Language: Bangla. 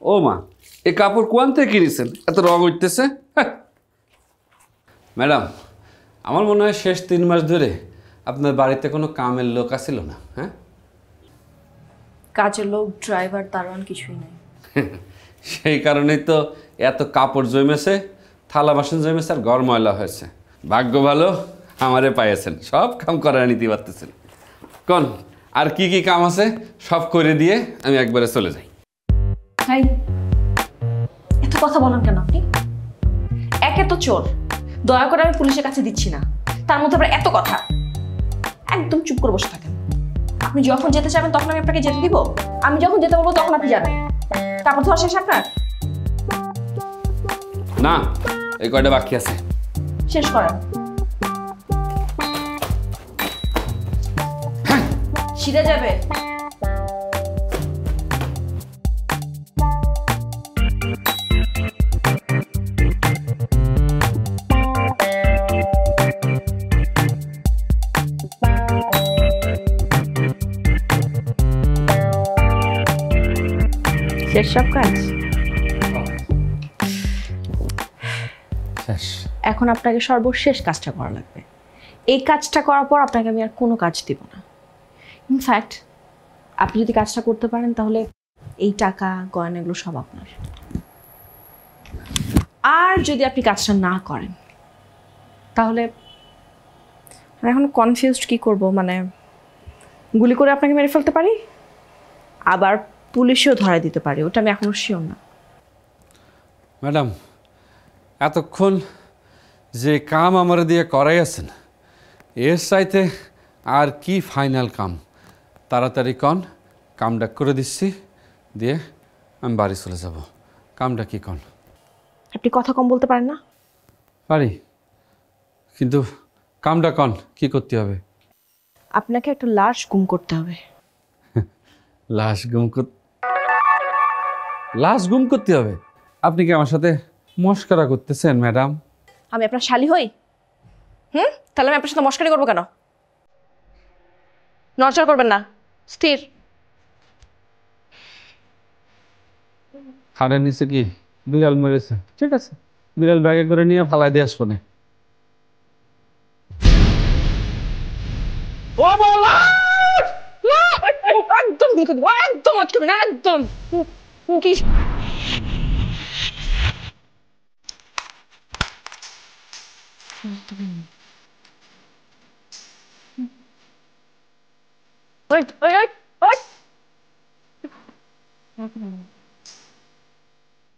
ও মা, এই কাপড় কোয়ান থেকে কিনেছেন? এত রং উঠতেছে। ম্যাডাম, আমার মনে হয় শেষ 3 মাস ধরে আপনার বাড়িতে কোনো কামের লোক আসছিল না। হ্যাঁ, কাজের লোক, ড্রাইভার, দারোয়ান কিছুই নাই। সেই কারণেই তো এত কাপড় জমেছে, থালা বাসন জমেছে, আর ঘর ময়লা হয়েছে। ভাগ্য ভালো আমারে পাইয়েছেন, সব কাম করার নিতে পারতেছেন। কোন আর কি কি কাম আছে সব করে দিয়ে আমি একবারে চলে যাই। হাই, এত কথা বলেন কেন আপনি? একে তো চোর, দয়া করে আমি পুলিশের কাছে দিচ্ছি না, তার মধ্যে আবার এত কথা। একদম চুপ করে বসে থাকেন। আপনি যখন যেতে চাইবেন তখন আমি আপনাকে যেতে দিব, আমি যখন যেতে বলবো তখন আপনি যাবেন। কাপড় ধোয়া শেষ আপনার? না, এই কয়টা বাকি আছে। শেষ করেন। ছিঁড়ে যাবে। শেষ সব কাজ? শেষ। এখন আপনাকে সর্বশেষ কাজটা করা লাগবে। এই কাজটা করার পর আপনাকে আমি আর কোনো কাজ দিব না। ইনফ্যাক্ট আপনি যদি কাজটা করতে পারেন তাহলে এই টাকা গয়না এগুলো সব আপনার। আর যদি আপনি কাজটা না করেন তাহলে আমি এখন কনফিউজড কি করব, মানে গুলি করে আপনাকে মেরে ফেলতে পারি, আবার পুলিশেও ধরায় দিতে পারি, ওটা আমি এখনো শিওর না। ম্যাডাম, এতক্ষণ যে কাম আমার দিয়ে করাই আছেন, এর চাইতে আর কি ফাইনাল কাম? তাড়াতাড়ি কন, কামটা করে দিচ্ছি, দিয়ে আমি বাড়ি চলে যাব। কামটা কি কন? আপনি কথা কম বলতে পারেন না? পারি, কিন্তু কামটা কন, কি করতে হবে? আপনাকে একটা লাশ গুম করতে হবে। লাশ গুম করতে হবে? আপনি কি আমার সাথে মস্করা করতেছেন ম্যাডাম? আমি আপনার শালি হই? তাহলে আমি আপনার সাথে মশকারি করবো কেন? নড়চড় করবেন না, স্থির। হাড়ের নিচে কি বিড়াল মেরেছে? ঠিক আছে, বিড়াল ব্যাগে করে নিয়ে ফালাই দিয়ে আসবো না। একদম একদম আটকাবে না, একদম। কি ওই ওই ওই ওই